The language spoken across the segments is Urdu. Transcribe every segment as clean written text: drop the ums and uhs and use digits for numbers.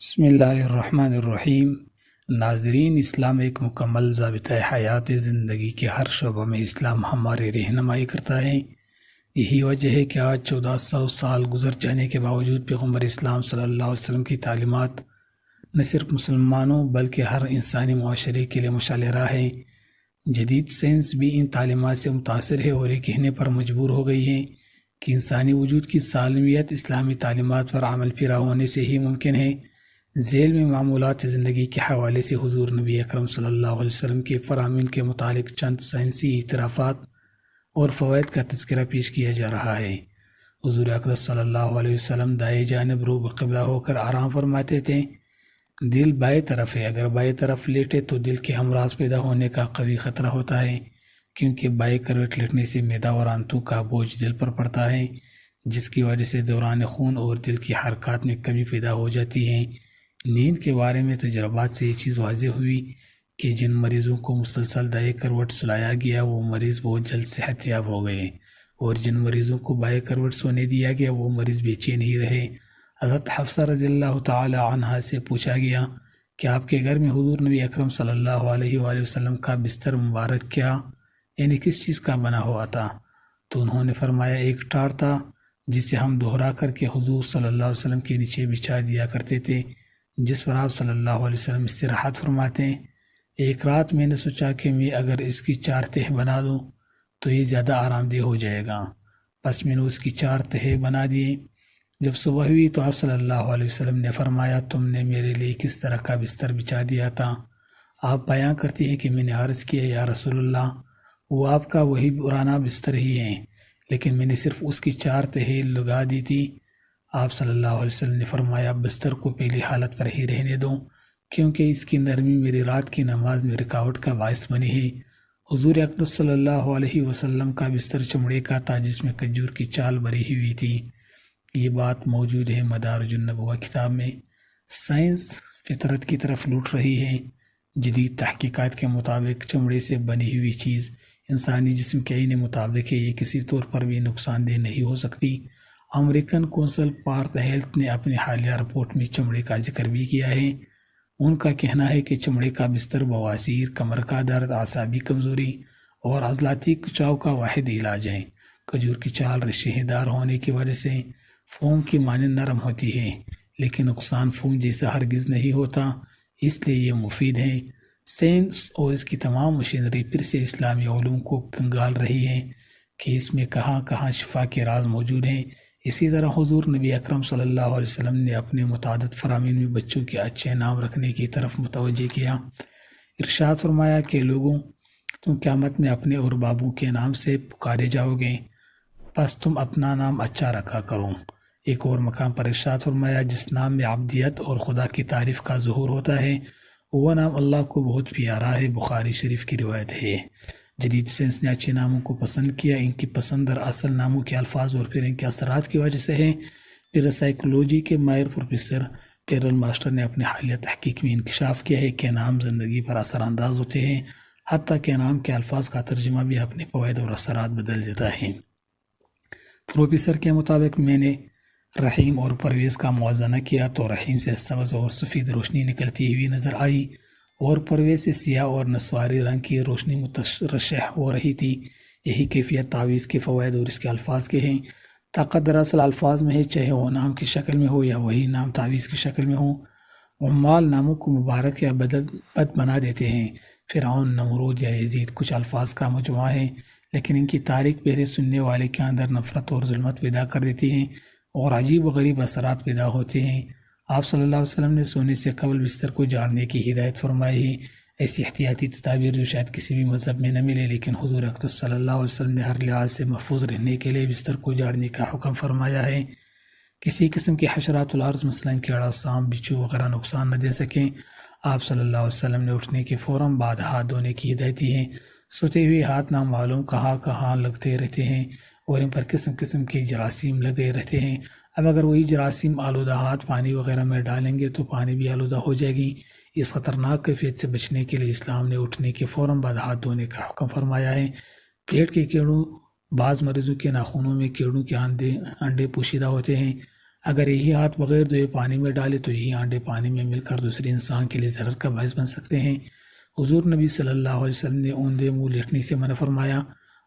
بسم اللہ الرحمن الرحیم۔ ناظرین، اسلام ایک مکمل ضابطۂ حیات زندگی کے ہر شعبہ میں اسلام ہماری رہنمائی کرتا ہے۔ یہی وجہ ہے کہ آج 1400 سال گزر جانے کے باوجود پیغمبر اسلام صلی اللہ علیہ وسلم کی تعلیمات نہ صرف مسلمانوں بلکہ ہر انسانی معاشرے کے لیے مشعل راہ ہے۔ جدید سائنس بھی ان تعلیمات سے متاثر ہے اور یہ کہنے پر مجبور ہو گئی ہے کہ انسانی وجود کی سالمیت اسلامی تعلیمات پر عمل پیرا ہونے سے ہی ممکن ہے۔ ذیل میں معمولات زندگی کے حوالے سے حضور نبی اکرم صلی اللہ علیہ وسلم کے فرامین کے متعلق چند سائنسی اعترافات اور فوائد کا تذکرہ پیش کیا جا رہا ہے۔ حضور اکرم صلی اللہ علیہ وسلم دائیں جانب رو بقبلہ ہو کر آرام فرماتے تھے۔ دل بائیں طرف ہے، اگر بائیں طرف لیٹے تو دل کے امراض پیدا ہونے کا قوی خطرہ ہوتا ہے، کیونکہ بائیں کروٹ لیٹنے سے معدہ اور آنتوں کا بوجھ دل پر پڑتا ہے، جس کی وجہ سے دوران خون اور دل کی حرکات میں کمی پیدا ہو جاتی ہے۔ نیند کے بارے میں تجربات سے یہ چیز واضح ہوئی کہ جن مریضوں کو مسلسل دائیں کروٹ سلایا گیا وہ مریض بہت جلد صحت یاب ہو گئے، اور جن مریضوں کو بائیں کروٹ سونے دیا گیا وہ مریض بے چین ہی رہے۔ حضرت حفصہ رضی اللہ تعالی عنہا سے پوچھا گیا کہ آپ کے گھر میں حضور نبی اکرم صلی اللہ علیہ وآلہ وسلم کا بستر مبارک کیا یعنی کس چیز کا بنا ہوا تھا؟ تو انہوں نے فرمایا ایک ٹار تھا جسے ہم دوہرا کر کے حضور صلی اللہ علیہ وسلم کے نیچے بچھا دیا کرتے تھے، جس پر آپ صلی اللہ علیہ وسلم استراحت فرماتے ہیں۔ ایک رات میں نے سوچا کہ میں اگر اس کی 4 تہہ بنا دوں تو یہ زیادہ آرام دہ ہو جائے گا، پس میں نے اس کی 4 تہہ بنا دیے۔ جب صبح ہوئی تو آپ صلی اللہ علیہ وسلم نے فرمایا تم نے میرے لیے کس طرح کا بستر بچھا دیا تھا؟ آپ بیان کرتی ہیں کہ میں نے عرض کیا یا رسول اللہ، وہ آپ کا وہی پرانا بستر ہی ہے، لیکن میں نے صرف اس کی 4 تہہ لگا دی تھی۔ آپ صلی اللہ علیہ وسلم نے فرمایا بستر کو پہلی حالت پر ہی رہنے دو، کیونکہ اس کی نرمی میری رات کی نماز میں رکاوٹ کا باعث بنی ہے۔ حضور اقدس صلی اللہ علیہ وسلم کا بستر چمڑے کا تھا جس میں کھجور کی چال بری ہوئی تھی۔ یہ بات موجود ہے مدارج النبوہ کتاب میں۔ سائنس فطرت کی طرف لوٹ رہی ہے۔ جدید تحقیقات کے مطابق چمڑے سے بنی ہوئی چیز انسانی جسم کے عین مطابق ہے، یہ کسی طور پر بھی نقصان دہ نہیں ہو سکتی۔ امریکن کونسل فار ہیلتھ نے اپنی حالیہ رپورٹ میں چمڑے کا ذکر بھی کیا ہے۔ ان کا کہنا ہے کہ چمڑے کا بستر بواسیر، کمر کا درد، اعصابی کمزوری اور عضلاتی کھچاؤ کا واحد علاج ہے۔ کھجور کی چال ریشے دار ہونے کی وجہ سے فوم کی مانند نرم ہوتی ہے، لیکن نقصان فوم جیسا ہرگز نہیں ہوتا، اس لیے یہ مفید ہے۔ سائنس اور اس کی تمام مشینری پھر سے اسلامی علوم کو کنگال رہی ہے کہ اس میں کہاں کہاں شفا کے راز موجود ہیں۔ اسی طرح حضور نبی اکرم صلی اللہ علیہ وسلم نے اپنے متعدد فرامین میں بچوں کے اچھے نام رکھنے کی طرف متوجہ کیا۔ ارشاد فرمایا کہ لوگوں، تم قیامت میں اپنے اور بابوں کے نام سے پکارے جاؤ گے، پس تم اپنا نام اچھا رکھا کرو۔ ایک اور مقام پر ارشاد فرمایا جس نام میں عبدیت اور خدا کی تعریف کا ظہور ہوتا ہے وہ نام اللہ کو بہت پیارا ہے۔ بخاری شریف کی روایت ہے۔ جدید سائنس نے اچھے ناموں کو پسند کیا، ان کی پسند دراصل ناموں کے الفاظ اور پھر ان کے اثرات کی وجہ سے ہے۔ پھر سائیکولوجی کے ماہر پروفیسر پیرل ماسٹر نے اپنے حالیہ تحقیق میں انکشاف کیا ہے کہ نام زندگی پر اثر انداز ہوتے ہیں، حتیٰ کہ نام کے الفاظ کا ترجمہ بھی اپنے فوائد اور اثرات بدل دیتا ہے۔ پروفیسر کے مطابق میں نے رحیم اور پرویز کا موازنہ کیا تو رحیم سے سبز اور سفید روشنی نکلتی ہوئی نظر آئی اور پرویز سے سیاہ اور نسواری رنگ کی روشنی مترشح ہو رہی تھی۔ یہی کیفیت تعویذ کے فوائد اور اس کے الفاظ کے ہیں۔ طاقت دراصل الفاظ میں ہے، چاہے وہ نام کی شکل میں ہو یا وہی نام تعویذ کی شکل میں ہو۔ عمال ناموں کو مبارک یا بد بنا دیتے ہیں۔ فرعون، نمرود یا یزید کچھ الفاظ کا مجموعہ ہے، لیکن ان کی تاریخ پہلے سننے والے کے اندر نفرت اور ظلمت پیدا کر دیتی ہیں اور عجیب و غریب اثرات پیدا ہوتے ہیں۔ آپ صلی اللہ علیہ وسلم نے سونے سے قبل بستر کو جاڑنے کی ہدایت فرمائی ہے۔ ایسی احتیاطی تدابیر جو شاید کسی بھی مذہب میں نہ ملے، لیکن حضور اقدس صلی اللہ علیہ وسلم نے ہر لحاظ سے محفوظ رہنے کے لیے بستر کو جاڑنے کا حکم فرمایا ہے۔ کسی قسم کے حشرات الارض مثلاً کیڑا، سانپ، بچھو وغیرہ نقصان نہ دے سکیں۔ آپ صلی اللہ علیہ وسلم نے اٹھنے کے فوراً بعد ہاتھ دھونے کی ہدایت دی ہے۔ سوتے ہوئے ہاتھ نامعلوم کہاں لگتے رہتے ہیں اور ان پر قسم قسم کے جراثیم لگے رہتے ہیں۔ اب اگر وہی جراثیم آلودہ ہاتھ پانی وغیرہ میں ڈالیں گے تو پانی بھی آلودہ ہو جائے گی۔ اس خطرناک کیفیت سے بچنے کے لیے اسلام نے اٹھنے کے فوراً بعد ہاتھ دھونے کا حکم فرمایا ہے۔ پیٹ کے کیڑوں، بعض مریضوں کے ناخنوں میں کیڑوں کے انڈے پوشیدہ ہوتے ہیں۔ اگر یہی ہاتھ بغیر دھوئے پانی میں ڈالے تو یہی آنڈے پانی میں مل کر دوسرے انسان کے لیے ضرر کا باعث بن سکتے ہیں۔ حضور نبی صلی اللہ علیہ وسلم نے اوندھے منہ لیٹنے سے منع فرمایا۔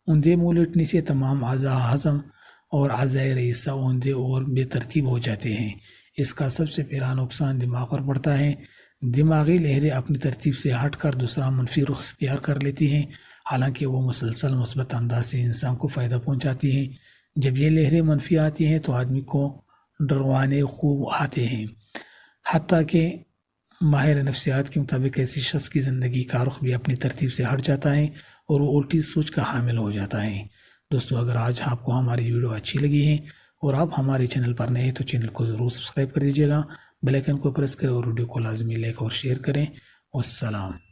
اوندھے منہ لیٹنے سے تمام اعضاء ہضم اور اعضاء رئیسہ اوندھے اور بے ترتیب ہو جاتے ہیں۔ اس کا سب سے پہلا نقصان دماغ پر پڑتا ہے۔ دماغی لہریں اپنی ترتیب سے ہٹ کر دوسرا منفی رخ اختیار کر لیتی ہیں، حالانکہ وہ مسلسل مثبت انداز سے انسان کو فائدہ پہنچاتی ہیں۔ جب یہ لہریں منفی آتی ہیں تو آدمی کو ڈروانے خوب آتے ہیں، حتیٰ کہ ماہر نفسیات کے مطابق ایسی شخص کی زندگی کا رخ بھی اپنی ترتیب سے ہٹ جاتا ہے اور وہ الٹی سوچ کا حامل ہو جاتا ہے۔ دوستو، اگر آج آپ کو ہماری ویڈیو اچھی لگی ہے اور آپ ہمارے چینل پر نئے ہیں تو چینل کو ضرور سبسکرائب کر دیجیے گا، بیل آئیکن کو پریس کریں اور ویڈیو کو لازمی لائک اور شیئر کریں۔ والسلام۔